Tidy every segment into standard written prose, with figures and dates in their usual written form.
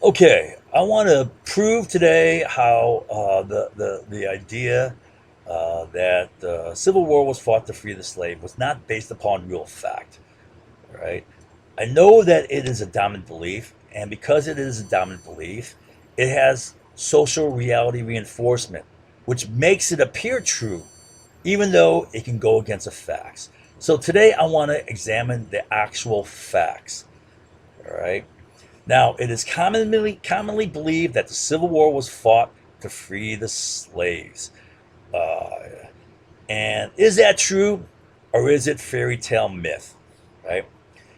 Okay, I want to prove today how the idea that the Civil War was fought to free the slave was not based upon real fact. Right? I know that it is a dominant belief, and because it is a dominant belief, it has social reality reinforcement, which makes it appear true, even though it can go against the facts. So today I want to examine the actual facts. All right. Now, it is commonly believed that the Civil War was fought to free the slaves. Uh, and is that true, or is it fairy tale myth? Right.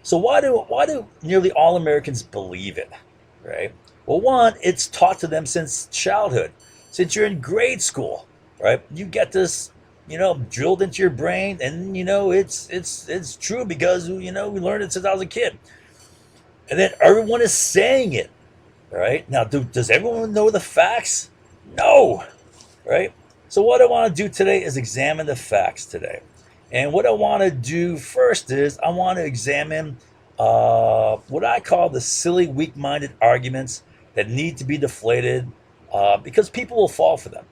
So why do nearly all Americans believe it? Right. Well, one, it's taught to them since childhood, since you're in grade school. Right. You get this, drilled into your brain, and it's true because we learned it since I was a kid, and then everyone is saying it. Right now, does everyone know the facts? No. Right. So what I want to do today is examine the facts today. And what I want to do first is I want to examine what I call the silly, weak-minded arguments that need to be deflated because people will fall for them.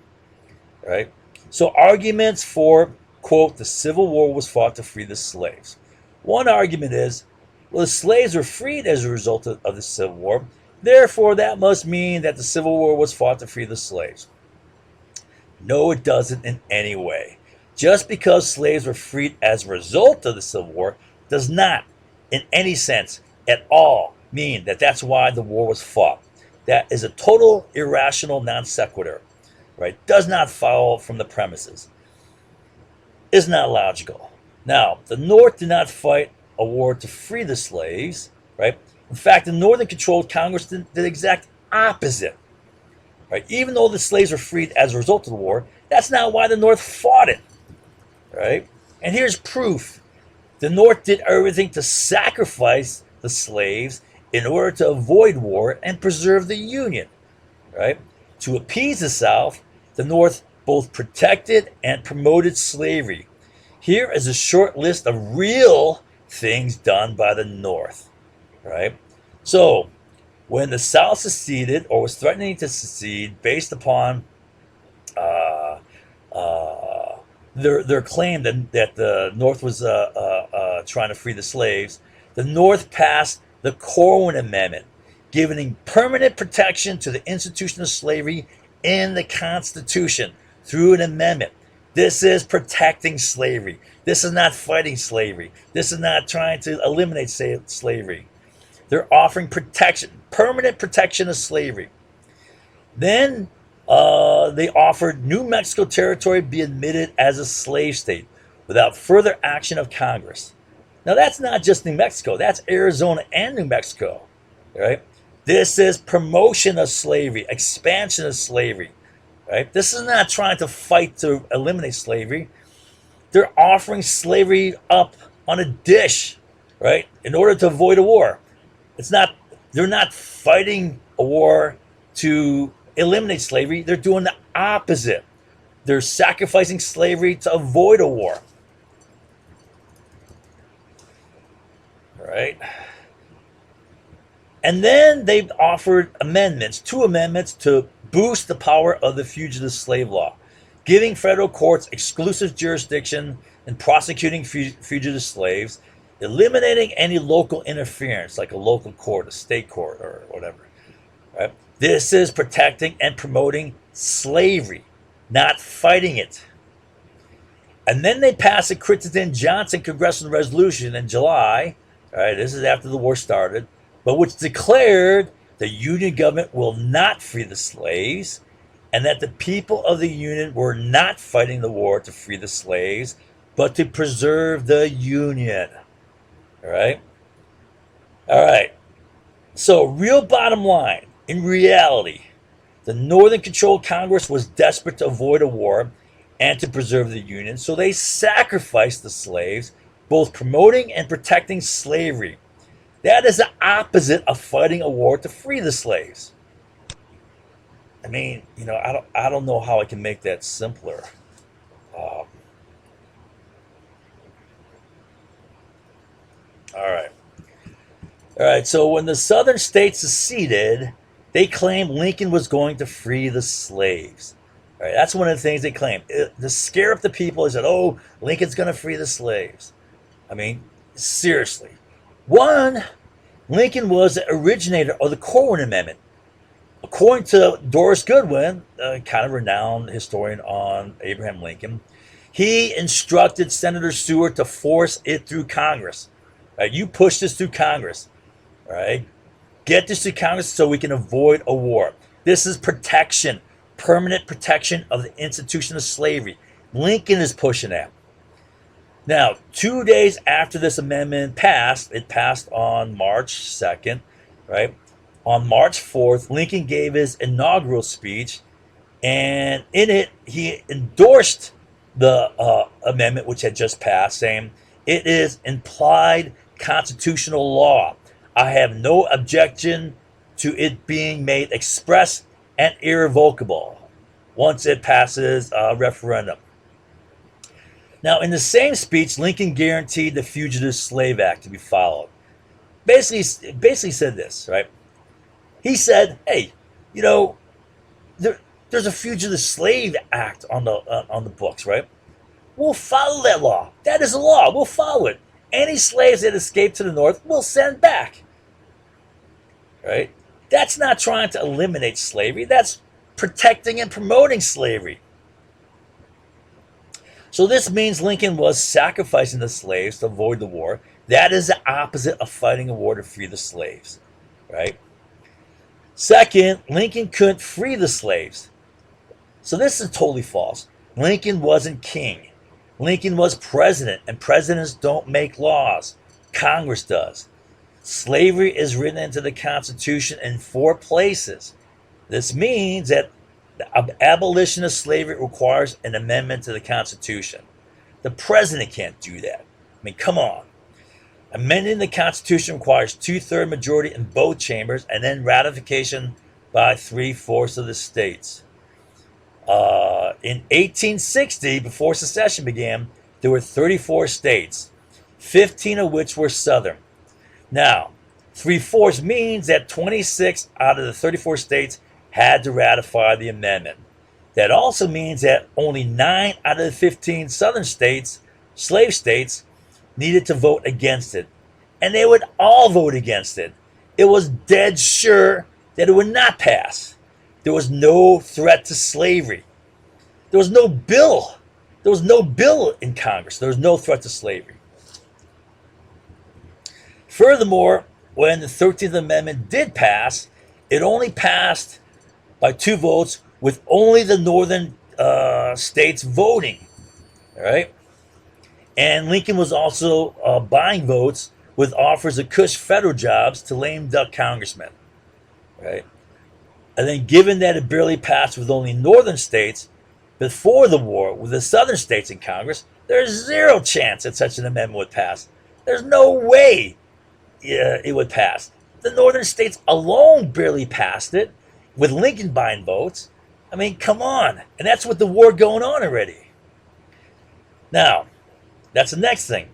Right. So arguments for, quote, the Civil War was fought to free the slaves. One argument is, well, the slaves were freed as a result of the Civil War. Therefore, that must mean that the Civil War was fought to free the slaves. No, it doesn't in any way. Just because slaves were freed as a result of the Civil War does not, in any sense at all, mean that that's why the war was fought. That is a total irrational non sequitur, right? Does not follow from the premises. Is not logical. Now, the North did not fight a war to free the slaves, right? In fact, the Northern controlled Congress did the exact opposite. Right? Even though the slaves were freed as a result of the war, that's not why the North fought it. Right? And here's proof. The North did everything to sacrifice the slaves in order to avoid war and preserve the Union. Right? To appease the South, the North both protected and promoted slavery. Here is a short list of real things done by the North. Right? So, when the South seceded or was threatening to secede based upon uh, their claim that the North was trying to free the slaves, the North passed the Corwin Amendment, giving permanent protection to the institution of slavery in the Constitution through an amendment. This is protecting slavery. This is not fighting slavery. This is not trying to eliminate slavery. They're offering protection, permanent protection of slavery. Then they offered New Mexico territory be admitted as a slave state without further action of Congress. Now, that's not just New Mexico, that's Arizona and New Mexico, right? This is promotion of slavery, expansion of slavery, right? This is not trying to fight to eliminate slavery. They're offering slavery up on a dish, right, in order to avoid a war. It's not, they're not fighting a war to eliminate slavery. They're doing the opposite. They're sacrificing slavery to avoid a war. All right. And then they've offered amendments, two amendments to boost the power of the fugitive slave law, giving federal courts exclusive jurisdiction in prosecuting fugitive slaves, eliminating any local interference, like a local court, a state court, or whatever. Right? This is protecting and promoting slavery, not fighting it. And then they passed a Crittenden-Johnson congressional resolution in July. All right, this is after the war started, but which declared the Union government will not free the slaves, and that the people of the Union were not fighting the war to free the slaves, but to preserve the Union. All right? All right. So, real bottom line, in reality, the Northern controlled Congress was desperate to avoid a war and to preserve the Union, so they sacrificed the slaves, both promoting and protecting slavery. That is the opposite of fighting a war to free the slaves. I mean, I don't know how I can make that simpler. All right. All right. So when the southern states seceded, They claimed Lincoln was going to free the slaves. All right, that's one of the things they claimed. To scare up the people, they said, oh, Lincoln's going to free the slaves. I mean, seriously. One, Lincoln was the originator of the Corwin Amendment. According to Doris Goodwin, a kind of renowned historian on Abraham Lincoln, he instructed Senator Seward to force it through Congress. Right? You push this through Congress. Right? Get this through Congress so we can avoid a war. This is protection, permanent protection of the institution of slavery. Lincoln is pushing that. Now, 2 days after this amendment passed, it passed on March 2nd, right? On March 4th, Lincoln gave his inaugural speech, and in it, he endorsed the amendment which had just passed, saying, it is implied constitutional law. I have no objection to it being made express and irrevocable once it passes a referendum. Now, in the same speech, Lincoln guaranteed the Fugitive Slave Act to be followed. Basically said this, right? He said, hey, you know, there's a Fugitive Slave Act on the books, right? We'll follow that law. That is a law. We'll follow it. Any slaves that escape to the North, we'll send back. Right? That's not trying to eliminate slavery. That's protecting and promoting slavery. So this means Lincoln was sacrificing the slaves to avoid the war. That is the opposite of fighting a war to free the slaves. Right? Second, Lincoln couldn't free the slaves. So this is totally false. Lincoln wasn't king. Lincoln was president, and presidents don't make laws. Congress does. Slavery is written into the Constitution in 4 places. This means that the abolition of slavery requires an amendment to the Constitution. The president can't do that. I mean, come on. Amending the Constitution requires 2/3 majority in both chambers and then ratification by 3/4 of the states. In 1860, before secession began, there were 34 states, 15 of which were Southern. Now, 3/4 means that 26 out of the 34 states had to ratify the amendment. That also means that only 9 out of the 15 Southern states, slave states, needed to vote against it. And they would all vote against it. It was dead sure that it would not pass. There was no threat to slavery. There was no bill. There was no bill in Congress. There was no threat to slavery. Furthermore, when the 13th Amendment did pass, it only passed by 2 votes with only the northern states voting. All right? And Lincoln was also buying votes with offers of cush federal jobs to lame duck congressmen. Right? And then given that it barely passed with only northern states, before the war, with the southern states in Congress, there's 0 chance that such an amendment would pass. There's no way it would pass. The northern states alone barely passed it, with Lincoln buying votes. I mean, come on. And that's with the war going on already. Now, that's the next thing.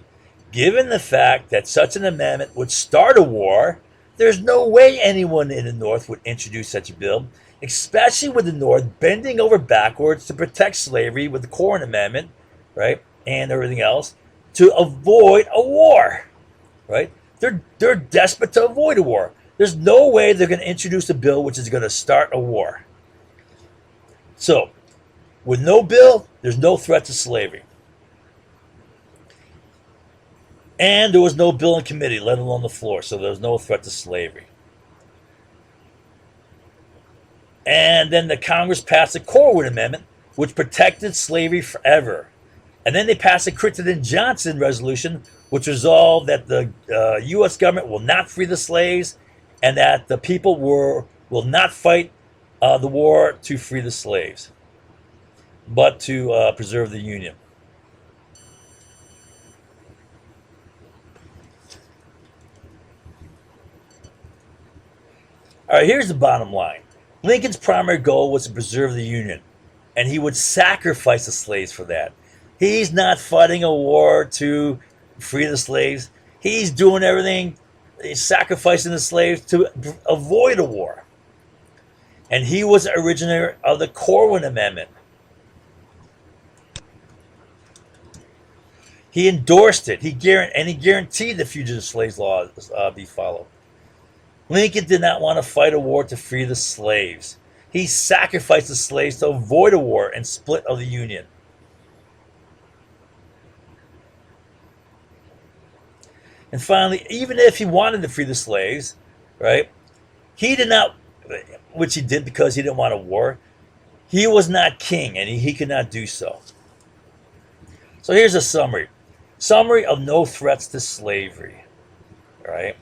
Given the fact that such an amendment would start a war, there's no way anyone in the North would introduce such a bill, especially with the North bending over backwards to protect slavery with the Corwin Amendment, right, and everything else, to avoid a war, right? They're desperate to avoid a war. There's no way they're going to introduce a bill which is going to start a war. So, with no bill, there's no threat to slavery. And there was no bill in committee, let alone the floor, so there was no threat to slavery. And then the Congress passed the Corwin Amendment, which protected slavery forever. And then they passed the Crittenden-Johnson resolution, which resolved that the U.S. government will not free the slaves and that the people will not fight the war to free the slaves, but to preserve the Union. All right, here's the bottom line. Lincoln's primary goal was to preserve the Union, and he would sacrifice the slaves for that. He's not fighting a war to free the slaves. He's doing everything, he's sacrificing the slaves to avoid a war. and he was the originator of the Corwin Amendment. He endorsed it. He guaranteed the fugitive slaves law be followed. Lincoln did not want to fight a war to free the slaves. He sacrificed the slaves to avoid a war and split of the Union. And finally, even if he wanted to free the slaves, right, he did not, which he did because he didn't want a war, he was not king and he could not do so. So here's a summary. Summary of no threats to slavery, right?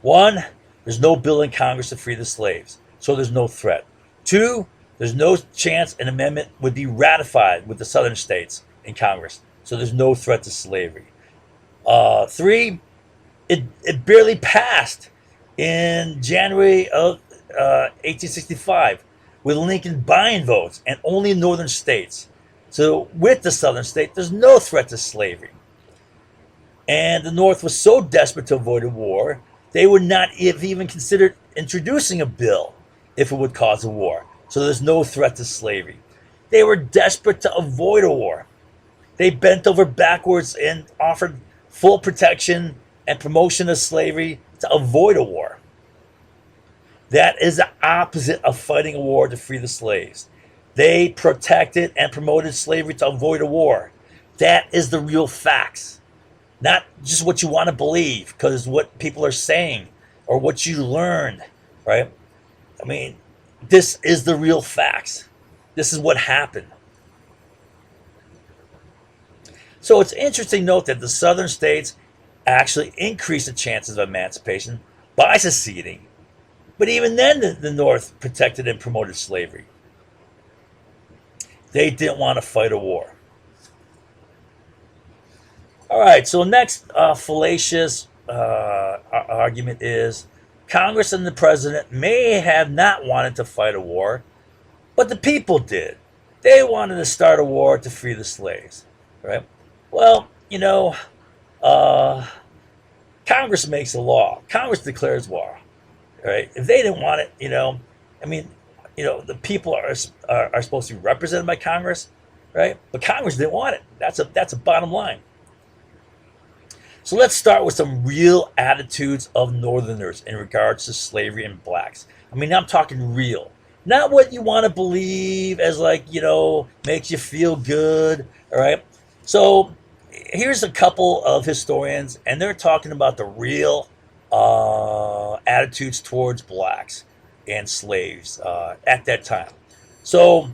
One, there's no bill in Congress to free the slaves, so there's no threat. Two, there's no chance an amendment would be ratified with the southern states in Congress, so there's no threat to slavery. Three, it barely passed in January of 1865 with Lincoln buying votes and only in northern states. So with the southern state, there's no threat to slavery. And the North was so desperate to avoid a war, they would not have even considered introducing a bill if it would cause a war. So there's no threat to slavery. They were desperate to avoid a war. They bent over backwards and offered full protection and promotion of slavery to avoid a war. That is the opposite of fighting a war to free the slaves. They protected and promoted slavery to avoid a war. That is the real facts. Not just what you want to believe because what people are saying or what you learned, right? I mean, this is the real facts. This is what happened. So it's interesting to note that the southern states actually increased the chances of emancipation by seceding. But even then, the North protected and promoted slavery. They didn't want to fight a war. All right, so next fallacious argument is Congress and the president may have not wanted to fight a war, but the people did. They wanted to start a war to free the slaves, right? Well, Congress makes a law. Congress declares war, right? If they didn't want it, the people are supposed to be represented by Congress, right? But Congress didn't want it. That's a bottom line. So let's start with some real attitudes of Northerners in regards to slavery and blacks. I'm talking real. Not what you want to believe as makes you feel good, all right? So here's a couple of historians, and they're talking about the real attitudes towards blacks and slaves at that time. So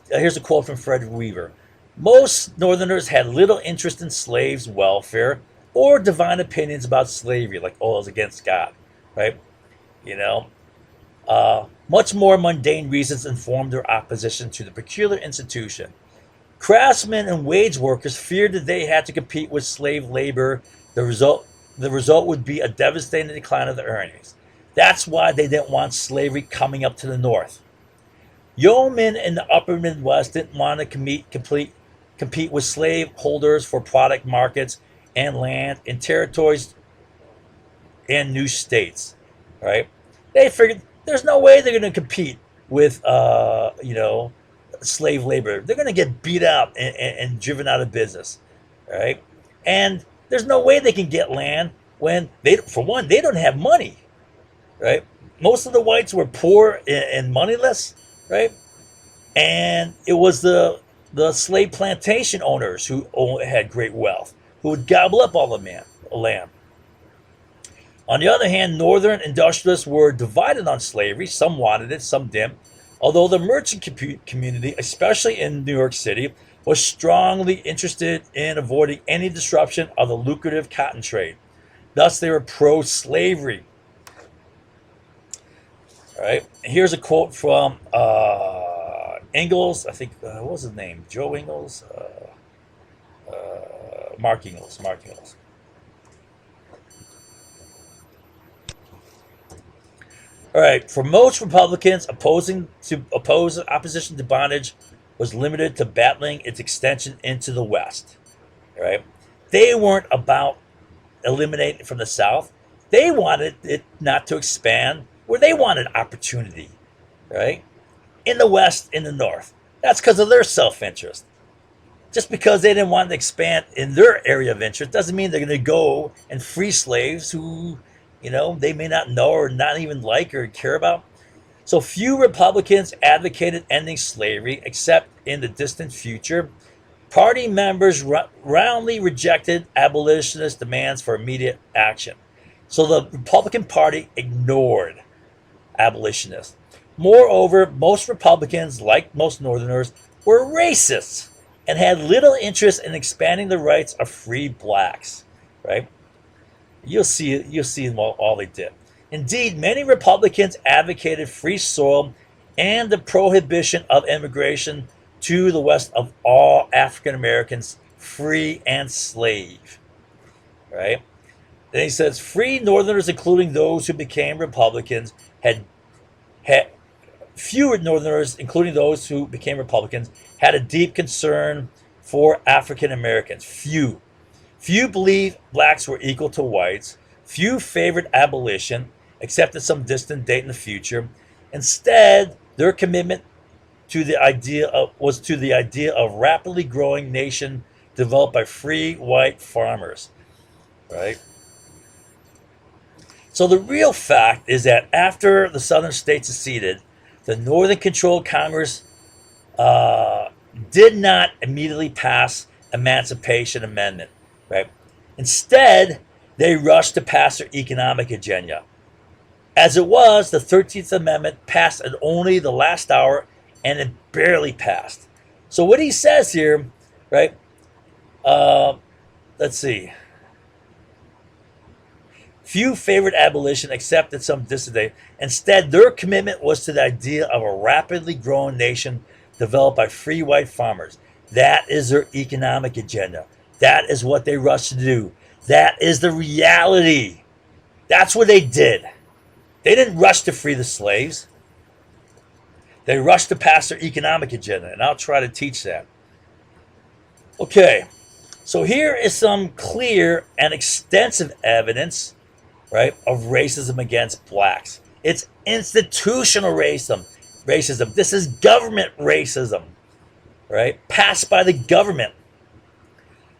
here's a quote from Frederick Weaver. Most Northerners had little interest in slaves' welfare or divine opinions about slavery, like, oh, it was against God, right? Much more mundane reasons informed their opposition to the peculiar institution. Craftsmen and wage workers feared that they had to compete with slave labor. The result would be a devastating decline of their earnings. That's why they didn't want slavery coming up to the north. Yeomen in the upper Midwest didn't want to compete with slave holders for product markets and land in territories and new states, right? They figured there's no way they're going to compete with, slave labor. They're going to get beat out and driven out of business, right? And there's no way they can get land when for one, they don't have money, right? Most of the whites were poor and moneyless, right? And it was the slave plantation owners who had great wealth, who would gobble up all the land. On the other hand, northern industrialists were divided on slavery. Some wanted it, some didn't. Although the merchant community, especially in New York City, was strongly interested in avoiding any disruption of the lucrative cotton trade. Thus, they were pro-slavery. All right. Here's a quote from Ingalls. I think, what was his name? Joe Ingalls? Mark Ingalls. All right. For most Republicans, opposition to bondage was limited to battling its extension into the West. All right. They weren't about eliminate from the South. They wanted it not to expand where they wanted opportunity, right? In the West, in the North. That's because of their self-interest. Just because they didn't want to expand in their area of interest doesn't mean they're going to go and free slaves who, they may not know or not even like or care about. So few Republicans advocated ending slavery except in the distant future. Party members roundly rejected abolitionist demands for immediate action. So the Republican Party ignored abolitionists. Moreover, most Republicans, like most Northerners, were racists and had little interest in expanding the rights of free blacks. Right? You'll see all they did. Indeed, many Republicans advocated free soil and the prohibition of immigration to the West of all African Americans, free and slave. Right? Then he says, free Northerners, including those who became Republicans, had fewer Northerners, including those who became Republicans, had a deep concern for African Americans. Few believed blacks were equal to whites. Few favored abolition, except at some distant date in the future. Instead, their commitment was to the idea of rapidly growing nation developed by free white farmers. Right? So the real fact is that after the southern states seceded, the northern controlled Congress did not immediately pass Emancipation Amendment. Right? Instead, they rushed to pass their economic agenda. As it was, the 13th Amendment passed at only the last hour, and it barely passed. So what he says here, right? Let's see. Few favored abolition, except at some distant date. Instead, their commitment was to the idea of a rapidly growing nation developed by free white farmers. That is their economic agenda. That is what they rushed to do. That is the reality. That's what they did. They didn't rush to free the slaves. They rushed to pass their economic agenda, and I'll try to teach that. Okay, so here is some clear and extensive evidence, right, of racism against blacks. It's institutional racism. This is government racism, right, passed by the government.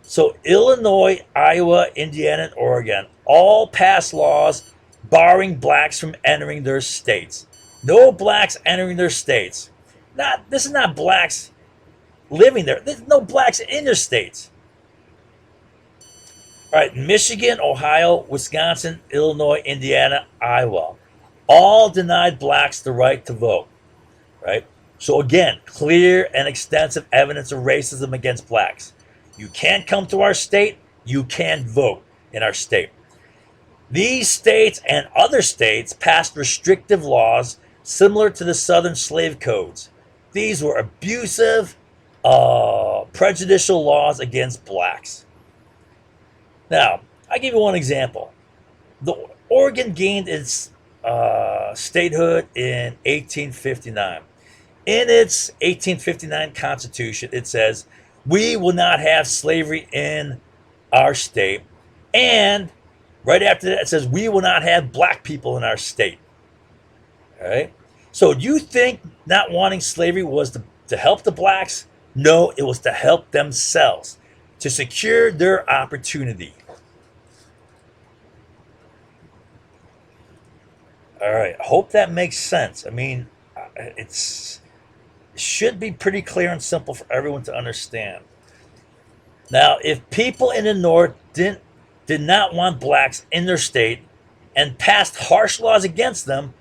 So Illinois, Iowa, Indiana, and Oregon all passed laws barring blacks from entering their states. No blacks entering their states. This is not blacks living there. There's no blacks in their states. All right, Michigan, Ohio, Wisconsin, Illinois, Indiana, Iowa, all denied blacks the right to vote. Right? So again, clear and extensive evidence of racism against blacks. You can't come to our state. You can't vote in our state. These states and other states passed restrictive laws similar to the Southern slave codes. These were abusive, prejudicial laws against blacks. Now, I'll give you one example. Oregon gained its statehood in 1859. In its 1859 Constitution, it says, we will not have slavery in our state. And right after that, it says, we will not have black people in our state. All right? So do you think not wanting slavery was to help the blacks? No, it was to help themselves, to secure their opportunity. All right, I hope that makes sense. I mean, it should be pretty clear and simple for everyone to understand. Now, if people in the North did not want blacks in their state and passed harsh laws against them,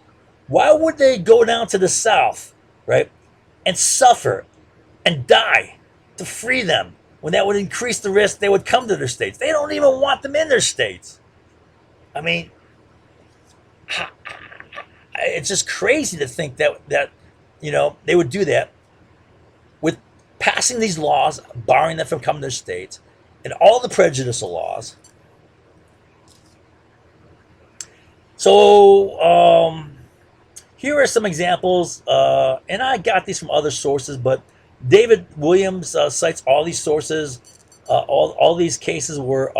why would they go down to the South, right, and suffer and die to free them when that would increase the risk they would come to their states? They don't even want them in their states. I mean, it's just crazy to think that they would do that with passing these laws, barring them from coming to their states, and all the prejudicial laws. So here are some examples, and I got these from other sources, but David Williams cites all these sources. All these cases were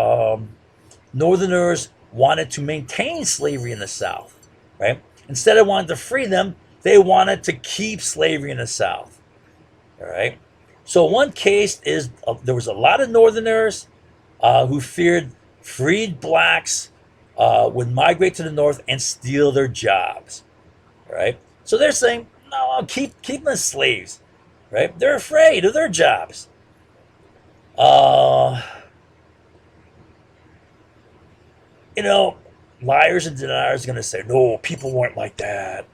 Northerners wanted to maintain slavery in the South, right? Instead of wanting to free them, they wanted to keep slavery in the South, all right? So one case is there was a lot of Northerners who feared freed blacks would migrate to the North and steal their jobs, right? So they're saying, no, I'll keep them as slaves, right? They're afraid of their jobs. Uh, you know, liars and deniers are going to say, no, people weren't like that.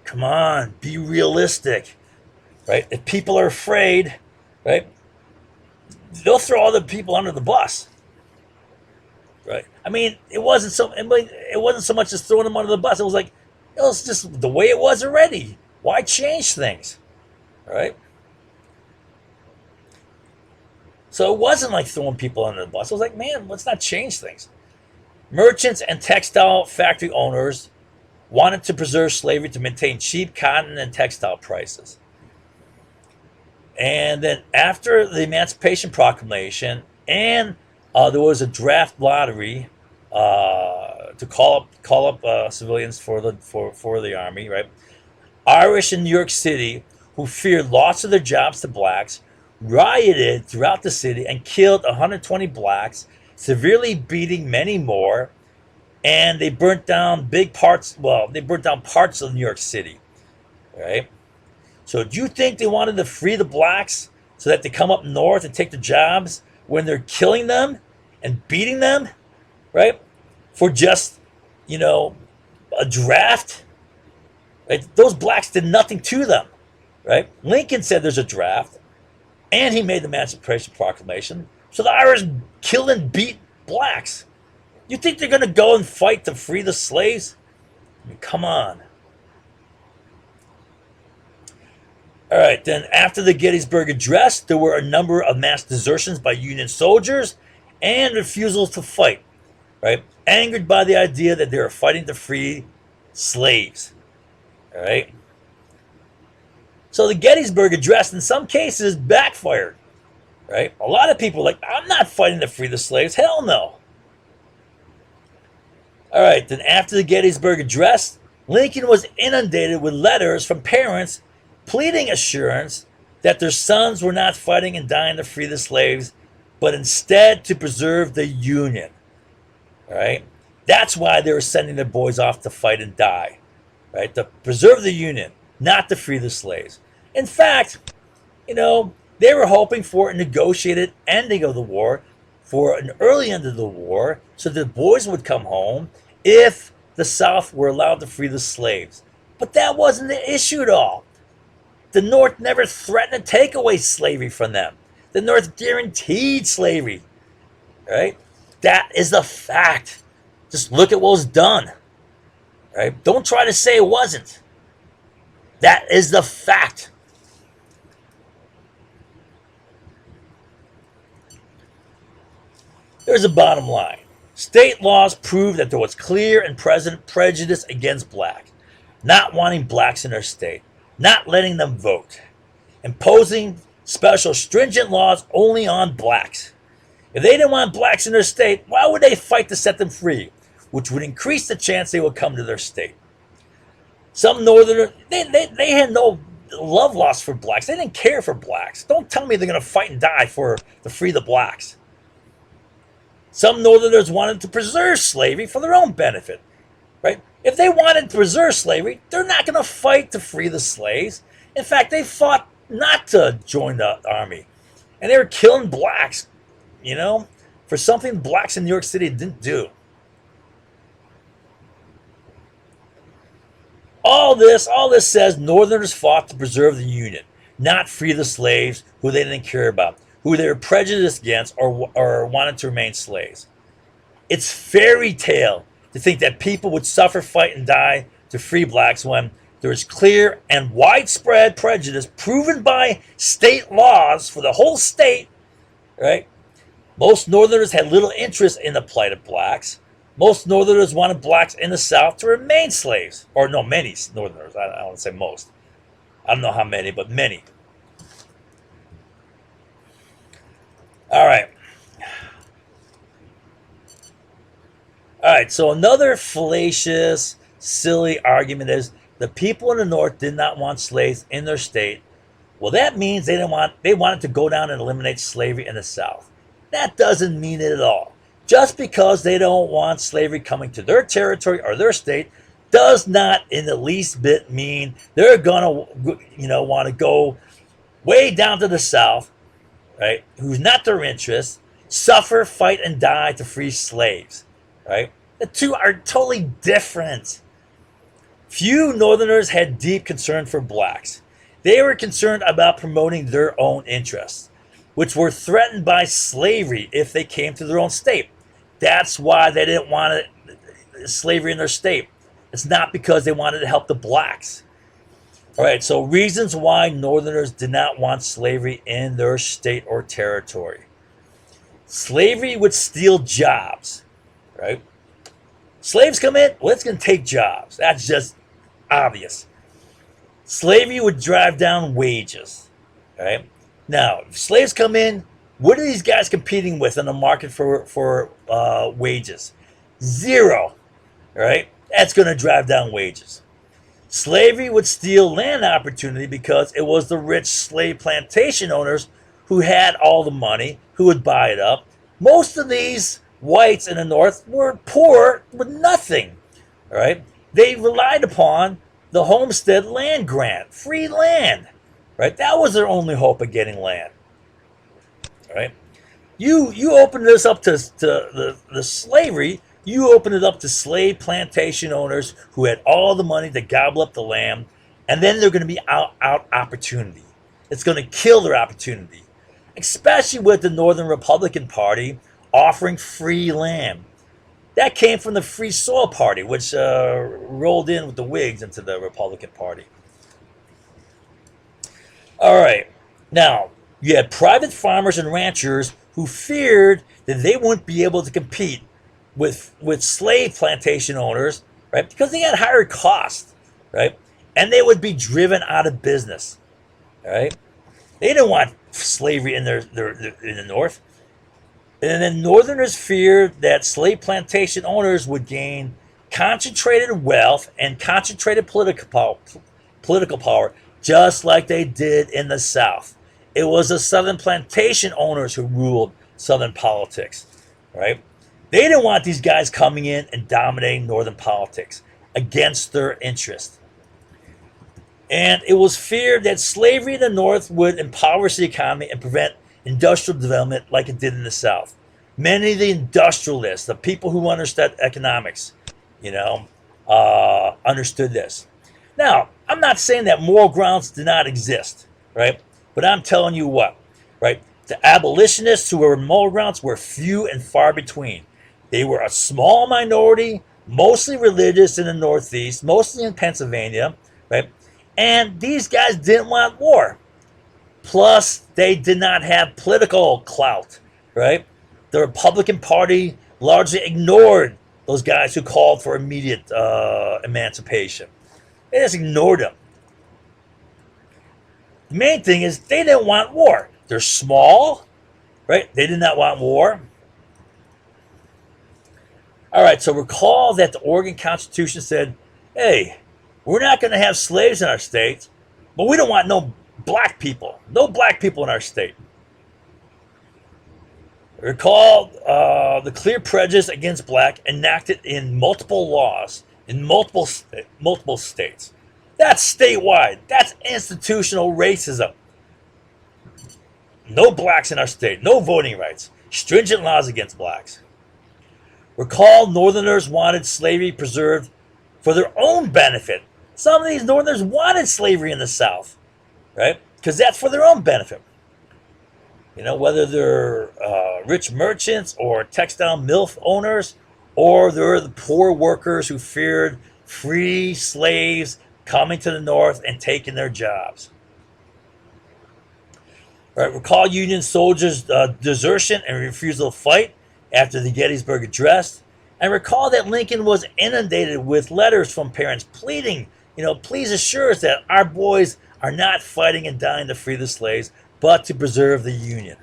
Come on, be realistic, right? If people are afraid, right, they'll throw other people under the bus, right? I mean, it wasn't so much as throwing them under the bus. It was like it was just the way it was already. Why change things, right? So it wasn't like throwing people under the bus. It was like, man, let's not change things. Merchants and textile factory owners wanted to preserve slavery to maintain cheap cotton and textile prices. And then after the Emancipation Proclamation, and there was a draft lottery to call up civilians for the army, right? Irish in New York City, who feared loss of their jobs to blacks, rioted throughout the city and killed 120 blacks, severely beating many more. And they burnt down big parts. Well, they burnt down parts of New York City, right? So do you think they wanted to free the blacks so that they come up north and take the jobs when they're killing them and beating them, right? For just, you know, a draft? Right? Those blacks did nothing to them, right? Lincoln said there's a draft, and he made the Emancipation Proclamation. So the Irish killed and beat blacks. You think they're going to go and fight to free the slaves? I mean, come on. All right, then after the Gettysburg Address, there were a number of mass desertions by Union soldiers and refusals to fight, right? Angered by the idea that they were fighting to free slaves, all right? So the Gettysburg Address, in some cases, backfired, right? A lot of people were like, I'm not fighting to free the slaves. Hell no. All right, then after the Gettysburg Address, Lincoln was inundated with letters from parents pleading assurance that their sons were not fighting and dying to free the slaves, but instead to preserve the Union. All right? That's why they were sending their boys off to fight and die, right? To preserve the Union, not to free the slaves. In fact, you know, they were hoping for a negotiated ending of the war, for an early end of the war, so the boys would come home if the South were allowed to free the slaves. But that wasn't the issue at all. The North never threatened to take away slavery from them. The North guaranteed slavery, right? That is the fact. Just look at what was done, right? Don't try to say it wasn't. That is the fact. There's a bottom line. State laws prove that there was clear and present prejudice against blacks, not wanting blacks in their state, not letting them vote, imposing special stringent laws only on blacks. If they didn't want blacks in their state, why would they fight to set them free, which would increase the chance they would come to their state? Some Northerners, they had no love lost for blacks. They didn't care for blacks. Don't tell me they're going to fight and die to free the blacks. Some Northerners wanted to preserve slavery for their own benefit, right? If they wanted to preserve slavery, they're not going to fight to free the slaves. In fact, they fought not to join the army. And they were killing blacks, you know, for something blacks in New York City didn't do. All this says Northerners fought to preserve the Union, not free the slaves who they didn't care about, who they were prejudiced against or wanted to remain slaves. It's fairy tale to think that people would suffer, fight, and die to free blacks when there is clear and widespread prejudice proven by state laws for the whole state, right? Most Northerners had little interest in the plight of blacks. Most Northerners wanted blacks in the South to remain slaves. Or no, many Northerners. I don't want to say most. I don't know how many, but many. All right. All right, so another fallacious, silly argument is the people in the North did not want slaves in their state. Well, that means they wanted to go down and eliminate slavery in the South. That doesn't mean it at all. Just because they don't want slavery coming to their territory or their state does not in the least bit mean they're gonna want to go way down to the South, right? Who's not their interest, suffer, fight, and die to free slaves, right? The two are totally different. Few Northerners had deep concern for blacks. They were concerned about promoting their own interests, which were threatened by slavery if they came to their own state. That's why they didn't want slavery in their state. It's not because they wanted to help the blacks. All right, so reasons why Northerners did not want slavery in their state or territory. Slavery would steal jobs, right? Slaves come in, well, it's going to take jobs. That's just obvious. Slavery would drive down wages, right? Now, if slaves come in, what are these guys competing with in the market for wages? Zero, right? That's going to drive down wages. Slavery would steal land opportunity because it was the rich slave plantation owners who had all the money, who would buy it up. Most of these whites in the North were poor with nothing, right? They relied upon the homestead land grant, free land, right? That was their only hope of getting land, right? You open this up to the slavery. You open it up to slave plantation owners who had all the money to gobble up the land, and then they're going to be out opportunity. It's going to kill their opportunity, especially with the Northern Republican Party offering free land. That came from the Free Soil Party, which rolled in with the Whigs into the Republican Party. All right. Now, you had private farmers and ranchers who feared that they wouldn't be able to compete with slave plantation owners, right? Because they had higher costs, right? And they would be driven out of business, right? They didn't want slavery in their in the North. And then Northerners feared that slave plantation owners would gain concentrated wealth and concentrated political power, just like they did in the South. It was the Southern plantation owners who ruled Southern politics, right? They didn't want these guys coming in and dominating Northern politics against their interest. And it was feared that slavery in the North would impoverish the economy and prevent industrial development like it did in the South. Many of the industrialists, the people who understood economics, understood this. Now, I'm not saying that moral grounds do not exist, right? But I'm telling you what, right? The abolitionists who were in moral grounds were few and far between. They were a small minority, mostly religious in the Northeast, mostly in Pennsylvania, right? And these guys didn't want war. Plus, they did not have political clout, right? The Republican Party largely ignored those guys who called for immediate emancipation. They just ignored them. The main thing is they didn't want war. They're small, right? They did not want war. All right, so recall that the Oregon Constitution said, hey, we're not going to have slaves in our state, but we don't want no black people. No black people in our state. Recall the clear prejudice against black enacted in multiple laws in multiple states. That's statewide. That's institutional racism. No blacks in our state. No voting rights. Stringent laws against blacks. Recall Northerners wanted slavery preserved for their own benefit. Some of these Northerners wanted slavery in the South, right? Because that's for their own benefit. Whether they're rich merchants or textile mill owners, or they're the poor workers who feared free slaves coming to the North and taking their jobs. All right, recall Union soldiers' desertion and refusal to fight after the Gettysburg Address. And recall that Lincoln was inundated with letters from parents pleading, please assure us that our boys are not fighting and dying to free the slaves, but to preserve the Union.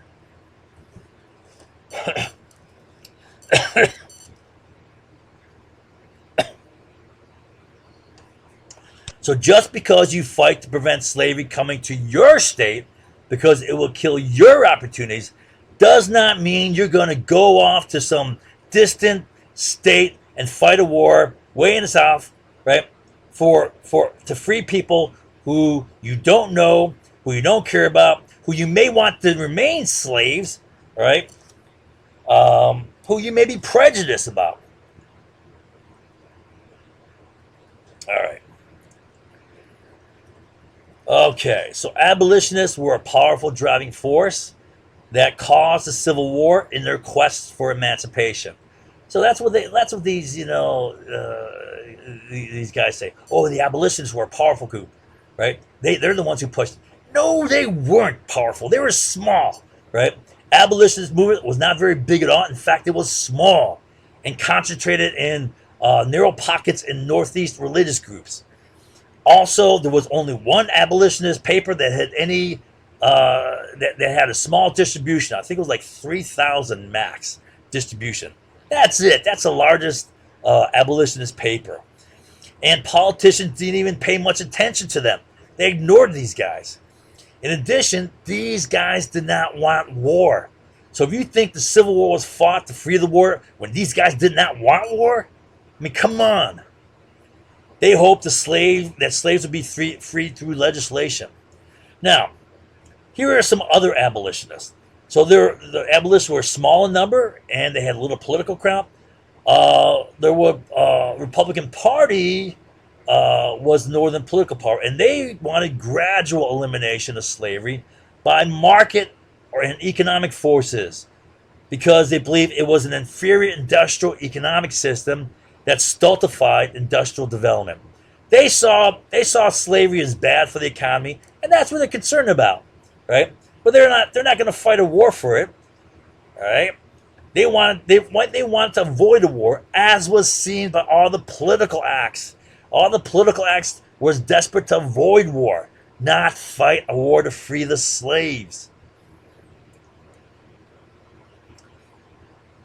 So just because you fight to prevent slavery coming to your state, because it will kill your opportunities, does not mean you're going to go off to some distant state and fight a war way in the South, right? For to free people who you don't know, who you don't care about, who you may want to remain slaves, right? Who you may be prejudiced about. All right. Okay, so abolitionists were a powerful driving force that caused the Civil War in their quest for emancipation. So that's what these these guys say. Oh, the abolitionists were a powerful group, right? They're the ones who pushed. No, they weren't powerful. They were small, right? Abolitionist movement was not very big at all. In fact, it was small and concentrated in narrow pockets in Northeast religious groups. Also, there was only one abolitionist paper that had any that had a small distribution. I think it was like 3,000 max distribution. That's it. That's the largest abolitionist paper. And politicians didn't even pay much attention to them. They ignored these guys. In addition, these guys did not want war. So if you think the Civil War was fought to free the war when these guys did not want war, I mean, come on. They hoped that slaves would be freed through legislation. Now, here are some other abolitionists. So the abolitionists were small in number and they had little political crowd. There were Republican Party was northern political power, and they wanted gradual elimination of slavery by market or economic forces because they believed it was an inferior industrial economic system that stultified industrial development. They saw slavery as bad for the economy, and that's what they're concerned about, right? But they're not going to fight a war for it, all right? They wanted to avoid a war, as was seen by all the political acts. All the political acts was desperate to avoid war, not fight a war to free the slaves.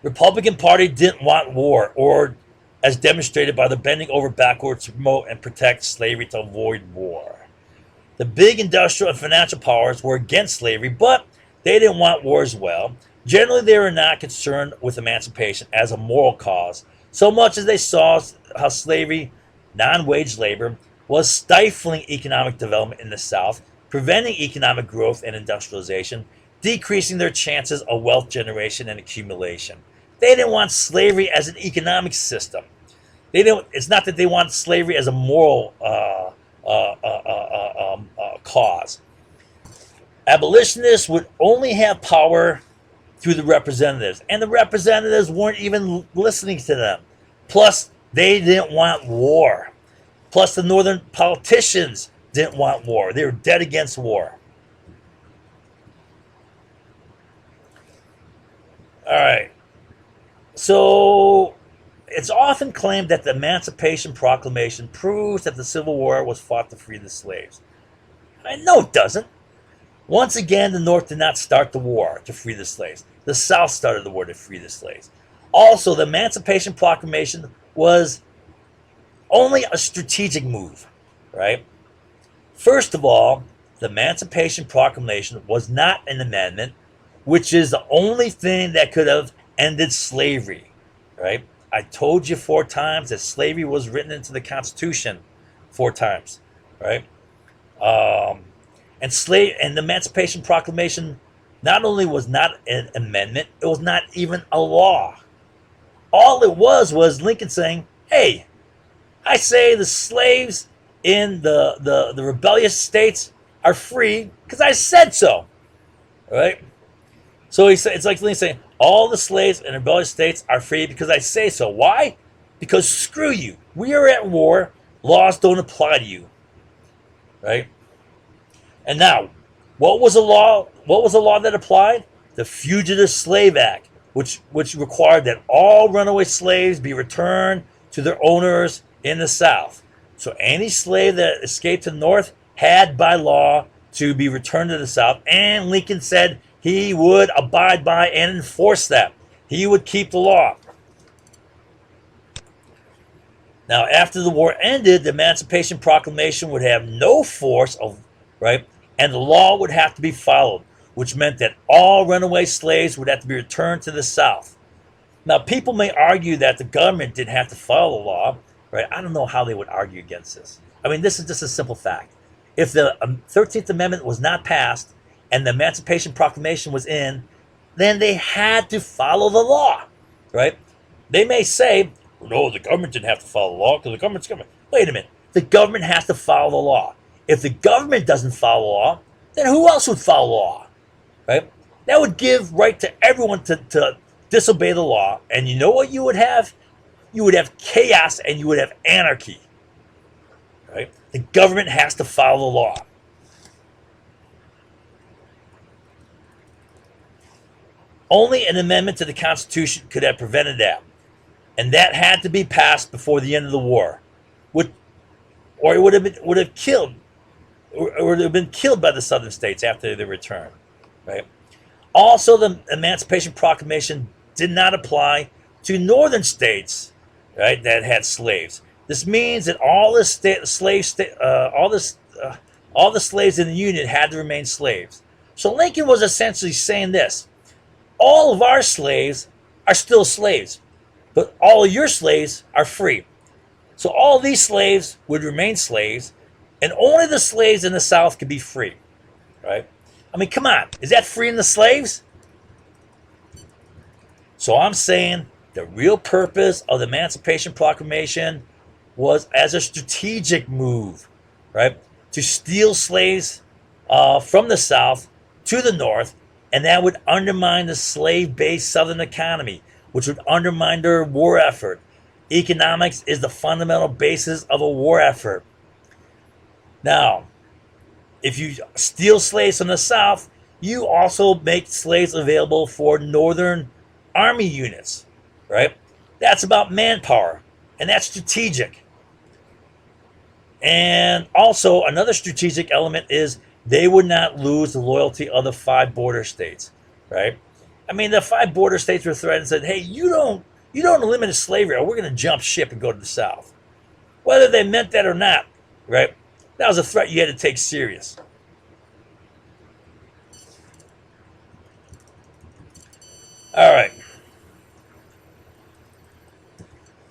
Republican Party didn't want war, or as demonstrated by the bending over backwards to promote and protect slavery to avoid war. The big industrial and financial powers were against slavery, but they didn't want war as well. Generally, they were not concerned with emancipation as a moral cause, so much as they saw how slavery, non-wage labor, was stifling economic development in the South, preventing economic growth and industrialization, decreasing their chances of wealth generation and accumulation. They didn't want slavery as an economic system. They didn't. It's not that they want slavery as a moral cause. Abolitionists would only have power through the representatives, and the representatives weren't even listening to them. Plus, they didn't want war. Plus, the northern politicians didn't want war. They were dead against war. All right. So, it's often claimed that the Emancipation Proclamation proves that the Civil War was fought to free the slaves. No, it doesn't. Once again, the North did not start the war to free the slaves. The South started the war to free the slaves. Also, the Emancipation Proclamation was only a strategic move, right? First of all, the Emancipation Proclamation was not an amendment, which is the only thing that could have ended slavery, right? I told you 4 times that slavery was written into the Constitution 4 times, right? And the Emancipation Proclamation not only was not an amendment, it was not even a law. All it was Lincoln saying, hey, I say the slaves in the rebellious states are free because I said so, right? So it's like Lincoln saying, all the slaves in rebellious states are free because I say so. Why? Because screw you. We are at war. Laws don't apply to you, right? And now, what was the law? What was the law that applied? The Fugitive Slave Act, which required that all runaway slaves be returned to their owners in the South. So any slave that escaped to the North had by law to be returned to the South, and Lincoln said he would abide by and enforce that. He would keep the law. Now, after the war ended, the Emancipation Proclamation would have no force of right, and the law would have to be followed, which meant that all runaway slaves would have to be returned to the South. Now, people may argue that the government didn't have to follow the law, right? I don't know how they would argue against this. I mean, this is just a simple fact. If the 13th Amendment was not passed and the Emancipation Proclamation was in, then they had to follow the law, right? They may say, no, the government didn't have to follow the law because the government's government. Wait a minute. The government has to follow the law. If the government doesn't follow the law, then who else would follow the law, right? That would give right to everyone to disobey the law. And you know what you would have? You would have chaos and you would have anarchy, right? The government has to follow the law. Only an amendment to the Constitution could have prevented that. And that had to be passed before the end of the war. Or it would have killed, or would have been killed by the Southern states after their return, right? Also, the Emancipation Proclamation did not apply to Northern states, right, that had slaves. This means that all the slaves in the Union had to remain slaves. So Lincoln was essentially saying this: all of our slaves are still slaves, but all of your slaves are free. So all these slaves would remain slaves, and only the slaves in the South could be free, right? I mean, come on, is that freeing the slaves? So I'm saying the real purpose of the Emancipation Proclamation was as a strategic move, right? To steal slaves from the South to the North, and that would undermine the slave-based Southern economy, which would undermine their war effort. Economics is the fundamental basis of a war effort. Now, if you steal slaves from the South, you also make slaves available for Northern Army units, right? That's about manpower, and that's strategic. And also, another strategic element is they would not lose the loyalty of the 5 border states, right? I mean, the 5 border states were threatened and said, hey, you don't eliminate slavery, or we're going to jump ship and go to the South. Whether they meant that or not, right? That was a threat you had to take serious. All right.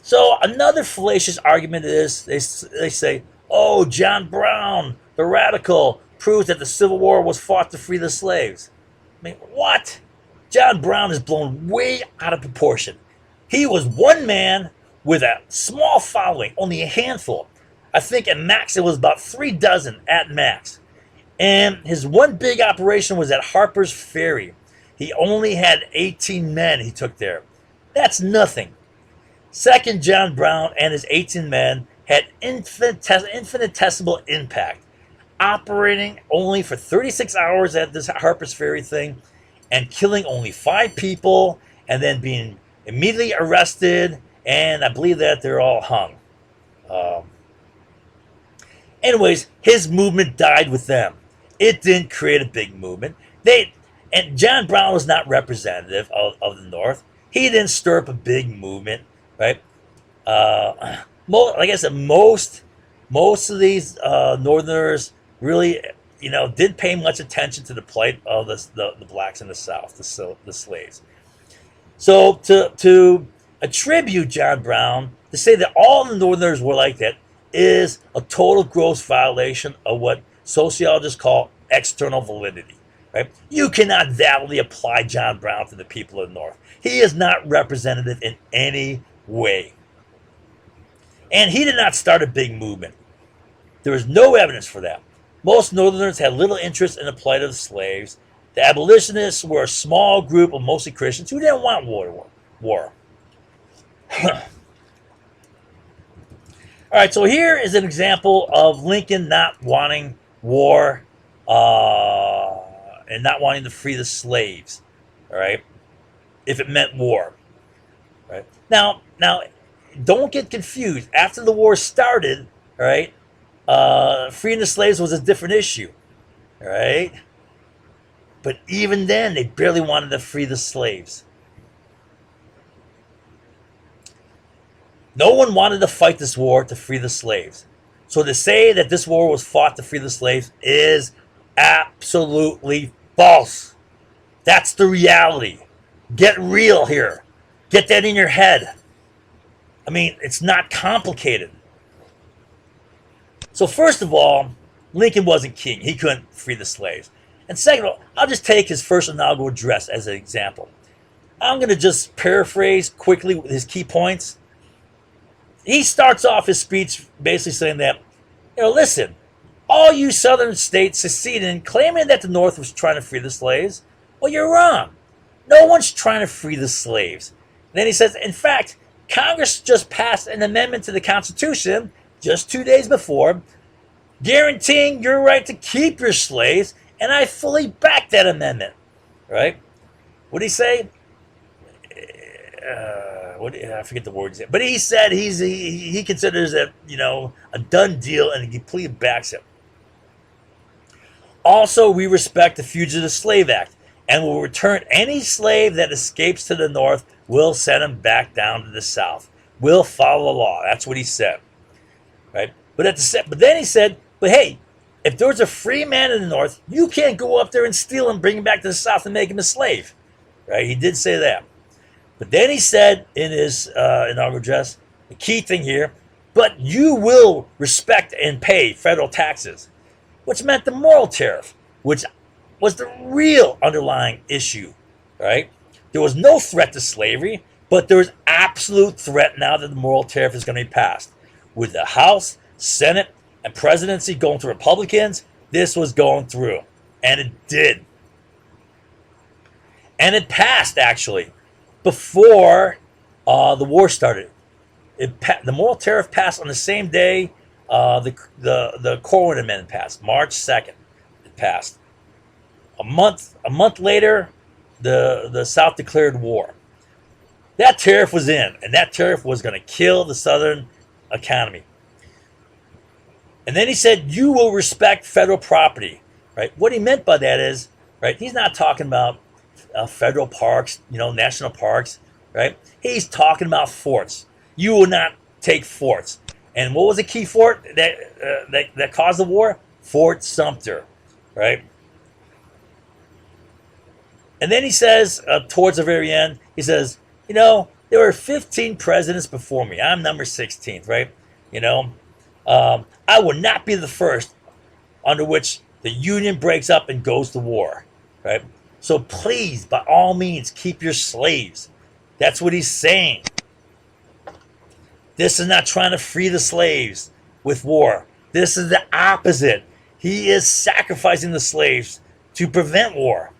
So another fallacious argument is they say, oh, John Brown, the radical, proves that the Civil War was fought to free the slaves. I mean, what? John Brown is blown way out of proportion. He was one man with a small following, only a handful. I think at max it was about 3 dozen at max. And his one big operation was at Harper's Ferry. He only had 18 men he took there. That's nothing. Second, John Brown and his 18 men had infinitesimal impact, operating only for 36 hours at this Harper's Ferry thing and killing only 5 people and then being immediately arrested, and I believe that they're all hung. Anyways, his movement died with them. It didn't create a big movement. And John Brown was not representative of the North. He didn't stir up a big movement, right? Like I said, most of these Northerners really, didn't pay much attention to the plight of the blacks in the South, the slaves. So to attribute John Brown, to say that all the Northerners were like that, is a total gross violation of what sociologists call external validity. Right? You cannot validly apply John Brown to the people of the North. He is not representative in any way. And he did not start a big movement. There is no evidence for that. Most Northerners had little interest in the plight of the slaves. The abolitionists were a small group of mostly Christians who didn't want war. All right, so here is an example of Lincoln not wanting war and not wanting to free the slaves. All right, if it meant war. Right now, don't get confused. After the war started, all right, freeing the slaves was a different issue. All right, but even then, they barely wanted to free the slaves. No one wanted to fight this war to free the slaves. So to say that this war was fought to free the slaves is absolutely false. That's the reality. Get real here. Get that in your head. I mean, it's not complicated. So first of all, Lincoln wasn't king. He couldn't free the slaves. And second of all, I'll just take his first inaugural address as an example. I'm going to just paraphrase quickly his key points. He starts off his speech basically saying that, listen, all you southern states seceded, claiming that the North was trying to free the slaves. Well, you're wrong. No one's trying to free the slaves. And then he says, in fact, Congress just passed an amendment to the Constitution just 2 days before, guaranteeing your right to keep your slaves, and I fully back that amendment. Right? What did he say? I forget the words, but he said he considers it a done deal, and he completely backs it. Also, we respect the Fugitive Slave Act and will return any slave that escapes to the North. We'll send him back down to the South. We'll follow the law. That's what he said, right? But then he said, but hey, if there's a free man in the North, you can't go up there and steal him, bring him back to the South, and make him a slave, right? He did say that. But then he said in his inaugural address, the key thing here, but you will respect and pay federal taxes, which meant the moral tariff, which was the real underlying issue, right? There was no threat to slavery, but there was absolute threat now that the moral tariff is going to be passed. With the House, Senate, and presidency going to Republicans, this was going through. And it did. And it passed, actually, before the war started. The moral tariff passed on the same day the Corwin Amendment passed, March 2nd. It passed. A month later, the South declared war. That tariff was in, and that tariff was going to kill the Southern economy. And then he said, you will respect federal property, right? What he meant by that is, right, he's not talking about federal parks, national parks, right? He's talking about forts. You will not take forts. And what was the key fort that caused the war? Fort Sumter, right? And then he says, towards the very end, he says, there were 15 presidents before me. I'm number 16th, right? I will not be the first under which the Union breaks up and goes to war, right? So please, by all means, keep your slaves. That's what he's saying. This is not trying to free the slaves with war. This is the opposite. He is sacrificing the slaves to prevent war.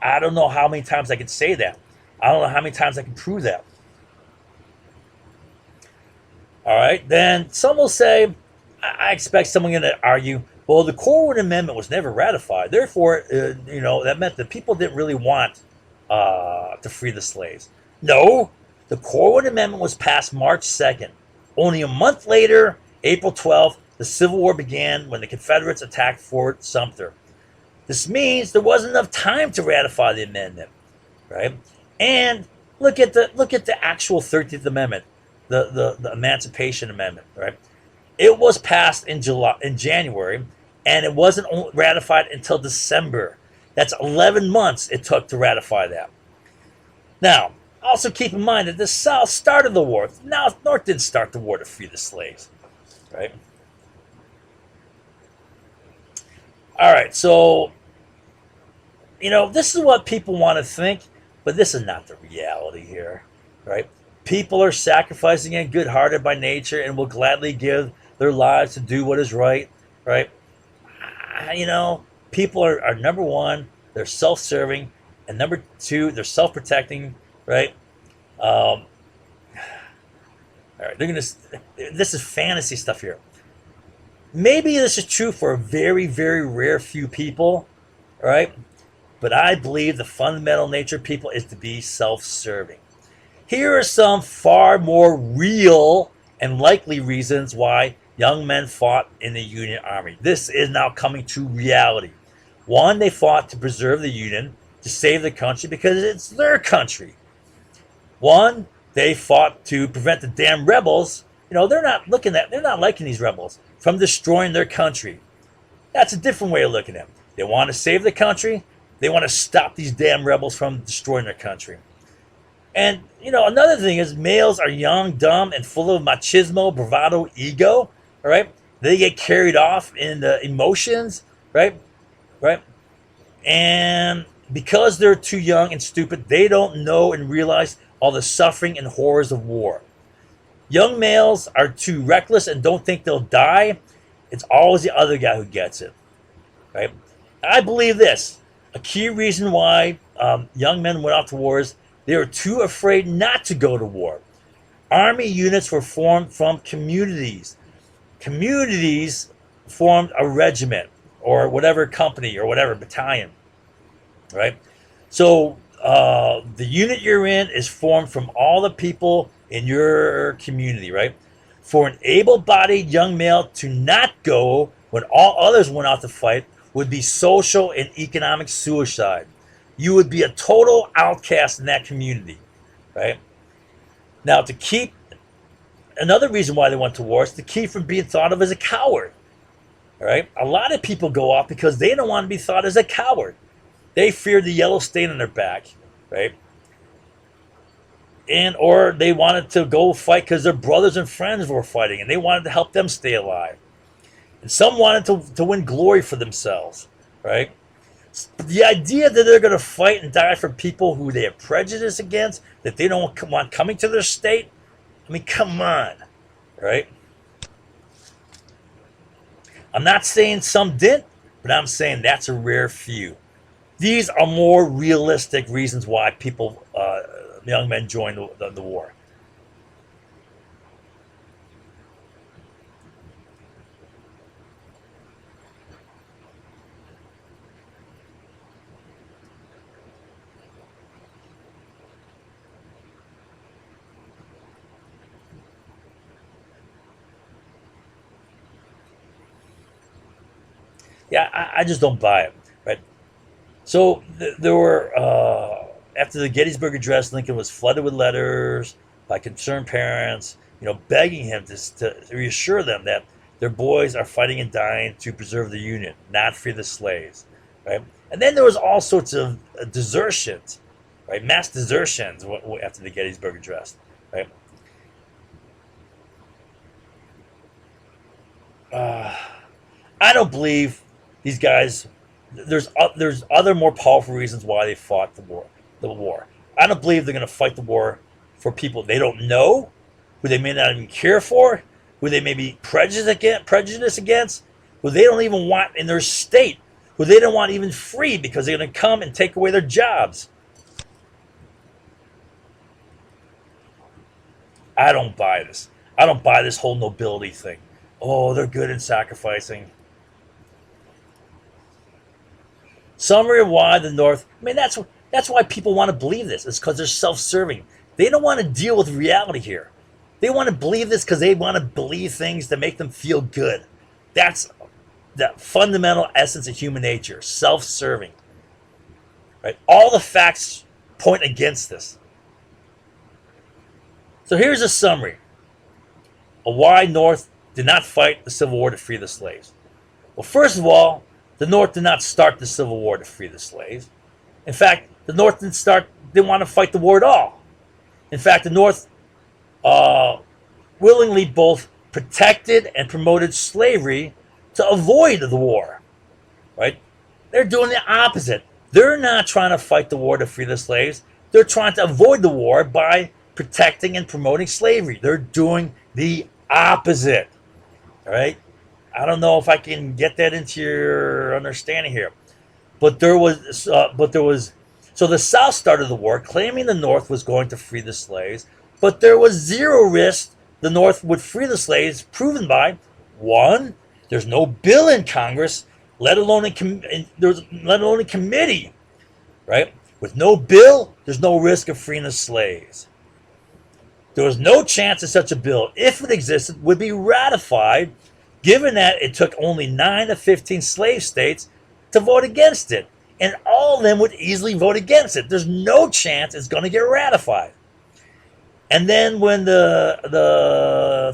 I don't know how many times I can say that. I don't know how many times I can prove that. All right, then some will say, I expect someone going to argue, well, the Corwin Amendment was never ratified. Therefore, that meant that people didn't really want to free the slaves. No, the Corwin Amendment was passed March 2nd. Only a month later, April 12th, the Civil War began when the Confederates attacked Fort Sumter. This means there wasn't enough time to ratify the amendment, right? And look at the actual 13th Amendment, the Emancipation Amendment, right? It was passed in January, and it wasn't ratified until December. That's 11 months it took to ratify that. Now, also keep in mind that the South started the war. Now, North didn't start the war to free the slaves, right? All right, so, this is what people want to think, but this is not the reality here, right? People are sacrificing and good-hearted by nature and will gladly give their lives to do what is right, right? People are number one, they're self-serving, and number two, they're self-protecting, right? All right, this is fantasy stuff here. Maybe this is true for a very, very rare few people, right? But I believe the fundamental nature of people is to be self-serving. Here are some far more real and likely reasons why young men fought in the Union Army. This is now coming to reality. One, they fought to preserve the Union, to save the country because it's their country. One, they fought to prevent the damn rebels. They're not liking these rebels from destroying their country. That's a different way of looking at it. They want to save the country. They want to stop these damn rebels from destroying their country. And another thing is males are young, dumb, and full of machismo, bravado, ego. All right, they get carried off in the emotions. Right, right, and because they're too young and stupid, they don't know and realize all the suffering and horrors of war. Young males are too reckless and don't think they'll die. It's always the other guy who gets it. Right? I believe this. A key reason why young men went off to wars, they were too afraid not to go to war. Army units were formed from communities. Communities formed a regiment or whatever company or whatever battalion, right? So the unit you're in is formed from all the people in your community, right? For an able-bodied young male to not go when all others went out to fight would be social and economic suicide. You would be a total outcast in that community, right? Now, to keep another reason why they went to war is to keep from being thought of as a coward. All right, a lot of people go off because they don't want to be thought as a coward. They fear the yellow stain on their back, right? And or they wanted to go fight because their brothers and friends were fighting, and they wanted to help them stay alive. And some wanted to win glory for themselves, right? The idea that they're going to fight and die for people who they have prejudice against, that they don't want coming to their state, I mean, come on, right? I'm not saying some didn't, but I'm saying that's a rare few. These are more realistic reasons why people, young men, join the war. Yeah, I just don't buy it, right? So there were after the Gettysburg Address, Lincoln was flooded with letters by concerned parents, begging him to reassure them that their boys are fighting and dying to preserve the Union, not free the slaves, right? And then there was all sorts of desertions, right? Mass desertions after the Gettysburg Address, right? Uh, I don't believe these guys. There's other more powerful reasons why they fought the war. The war. I don't believe they're going to fight the war for people they don't know, who they may not even care for, who they may be prejudiced against, who they don't even want in their state, who they don't want even free because they're going to come and take away their jobs. I don't buy this. I don't buy this whole nobility thing. Oh, they're good at sacrificing. Summary of why the North. I mean, that's why people want to believe this. It's because they're self-serving. They don't want to deal with reality here. They want to believe this because they want to believe things that make them feel good. That's the fundamental essence of human nature: self-serving. Right? All the facts point against this. So here's a summary of why North did not fight the Civil War to free the slaves. Well, first of all, the North did not start the Civil War to free the slaves. In fact, the North didn't want to fight the war at all. In fact, the North willingly both protected and promoted slavery to avoid the war. Right? They're doing the opposite. They're not trying to fight the war to free the slaves. They're trying to avoid the war by protecting and promoting slavery. They're doing the opposite. All right? I don't know if I can get that into your understanding here, but there was, so the South started the war claiming the North was going to free the slaves, but there was zero risk the North would free the slaves, proven by one, there's no bill in Congress, let alone in committee, right? With no bill, there's no risk of freeing the slaves. There was no chance that such a bill, if it existed, would be ratified, given that it took only 9 of 15 slave states to vote against it. And all of them would easily vote against it. There's no chance it's going to get ratified. And then when the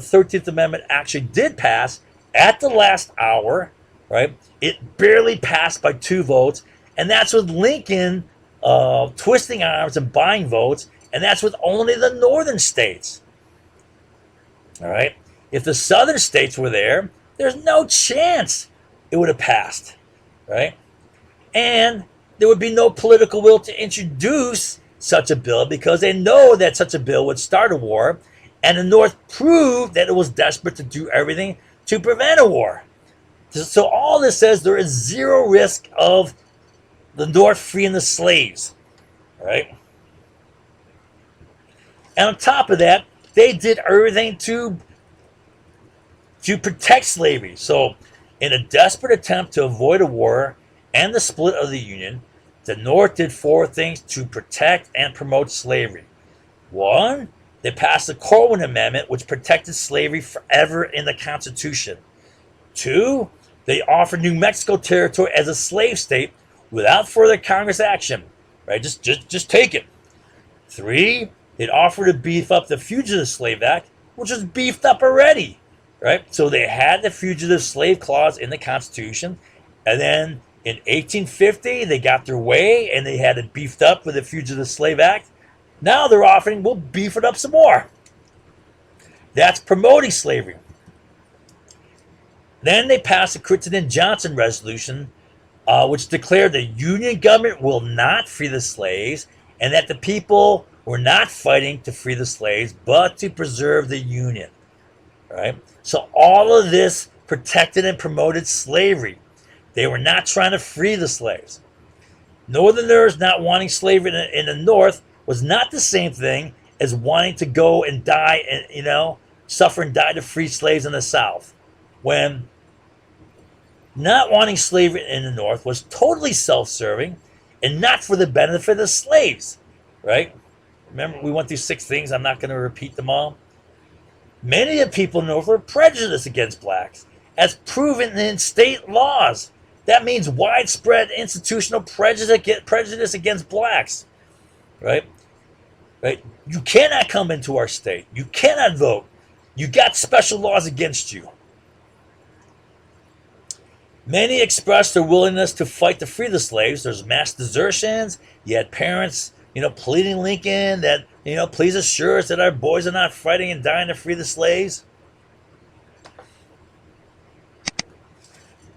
13th Amendment actually did pass at the last hour, right? It barely passed by 2 votes, and that's with Lincoln twisting arms and buying votes, and that's with only the northern states. All right. If the southern states were there, there's no chance it would have passed, right? And there would be no political will to introduce such a bill because they know that such a bill would start a war, and the North proved that it was desperate to do everything to prevent a war. So all this says there is zero risk of the North freeing the slaves, right? And on top of that, they did everything to protect slavery. So, in a desperate attempt to avoid a war and the split of the Union, the North did 4 things to protect and promote slavery. 1, they passed the Corwin Amendment, which protected slavery forever in the Constitution. 2, they offered New Mexico territory as a slave state without further Congress action. Right? Just take it. 3, it offered to beef up the Fugitive Slave Act, which was beefed up already. Right? So they had the Fugitive Slave Clause in the Constitution, and then in 1850 they got their way and they had it beefed up with the Fugitive Slave Act. Now they're offering, we'll beef it up some more. That's promoting slavery. Then they passed the Crittenden-Johnson Resolution, which declared the Union government will not free the slaves, and that the people were not fighting to free the slaves, but to preserve the Union. Right? So all of this protected and promoted slavery. They were not trying to free the slaves. Northerners not wanting slavery in the North was not the same thing as wanting to go and die and, suffer and die to free slaves in the South. When not wanting slavery in the North was totally self-serving and not for the benefit of the slaves. Right? Remember, we went through 6 things. I'm not going to repeat them all. Many of the people in the North were prejudiced against blacks, as proven in state laws. That means widespread institutional prejudice against blacks. Right? Right? You cannot come into our state. You cannot vote. You got special laws against you. Many expressed their willingness to fight to free the slaves. There's mass desertions. You had parents, pleading Lincoln that, please assure us that our boys are not fighting and dying to free the slaves.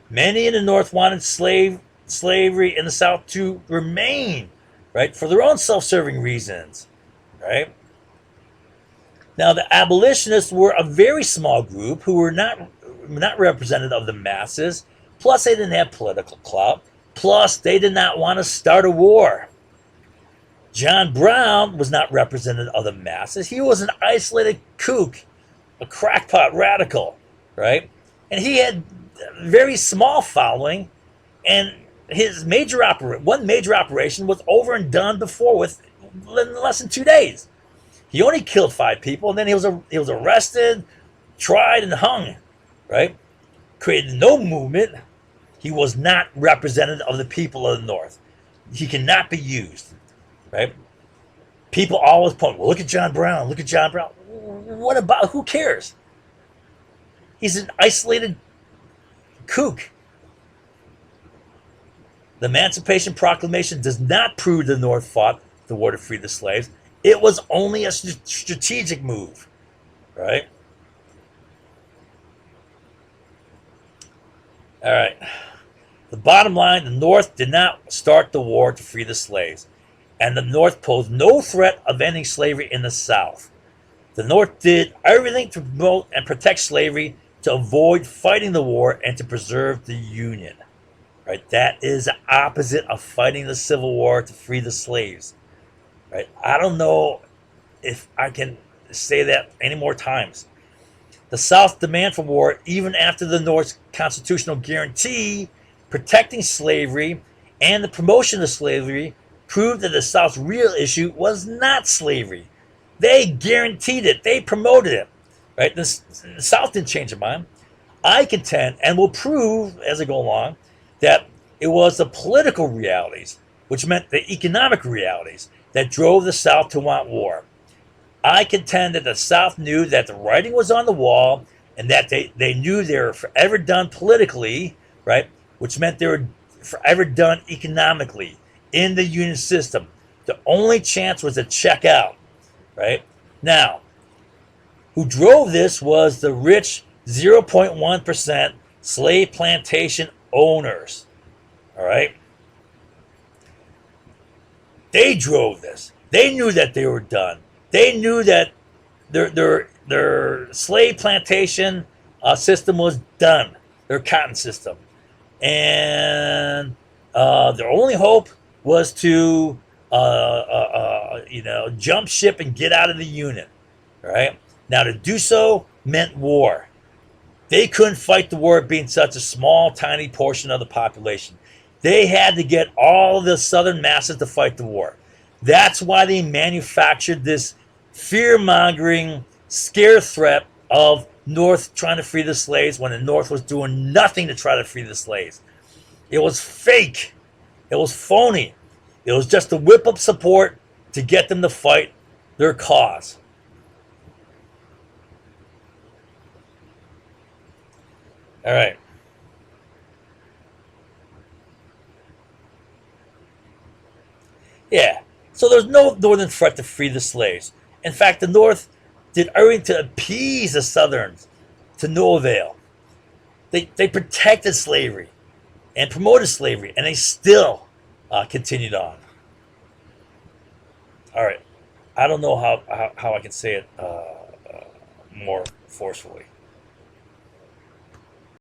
Many in the North wanted slavery in the South to remain, right, for their own self-serving reasons, right? Now, the abolitionists were a very small group who were not representative of the masses. Plus, they didn't have political clout. Plus, they did not want to start a war. John Brown was not representative of the masses. He was an isolated kook, a crackpot radical, right? And he had a very small following, and his one major operation was over and done before with less than 2 days. He only killed 5 people, and then he was arrested, tried, and hung, right? Created no movement. He was not representative of the people of the North. He cannot be used, right? People always point, well, look at John Brown, look at John Brown. What about, who cares? He's an isolated kook. The Emancipation Proclamation does not prove the North fought the war to free the slaves. It was only a strategic move, right? All right. The bottom line, the North did not start the war to free the slaves, and the North posed no threat of ending slavery in the South. The North did everything to promote and protect slavery, to avoid fighting the war, and to preserve the Union. Right? That is the opposite of fighting the Civil War to free the slaves. Right? I don't know if I can say that any more times. The South's demand for war, even after the North's constitutional guarantee protecting slavery and the promotion of slavery, proved that the South's real issue was not slavery. They guaranteed it. They promoted it. Right? The South didn't change their mind. I contend, and will prove as I go along, that it was the political realities, which meant the economic realities, that drove the South to want war. I contend that the South knew that the writing was on the wall and that they knew they were forever done politically, right? Which meant they were forever done economically in the Union system. The only chance was to check out, right? Now, who drove this was the rich 0.1% slave plantation owners, all right? They drove this. They knew that they were done. They knew that their slave plantation system was done, their cotton system, and their only hope was to jump ship and get out of the Union. Right now, to do so meant war. They couldn't fight the war being such a small, tiny portion of the population. They had to get all the southern masses to fight the war. That's why they manufactured this fear mongering scare threat of North trying to free the slaves when the North was doing nothing to try to free the slaves. It was fake. It was phony. It was just to whip up support to get them to fight their cause. All right. Yeah. So there's no northern threat to free the slaves. In fact, the North did everything to appease the Southerns to no avail. They protected slavery and promoted slavery, and they still continued on. All right. I don't know how I can say it more forcefully.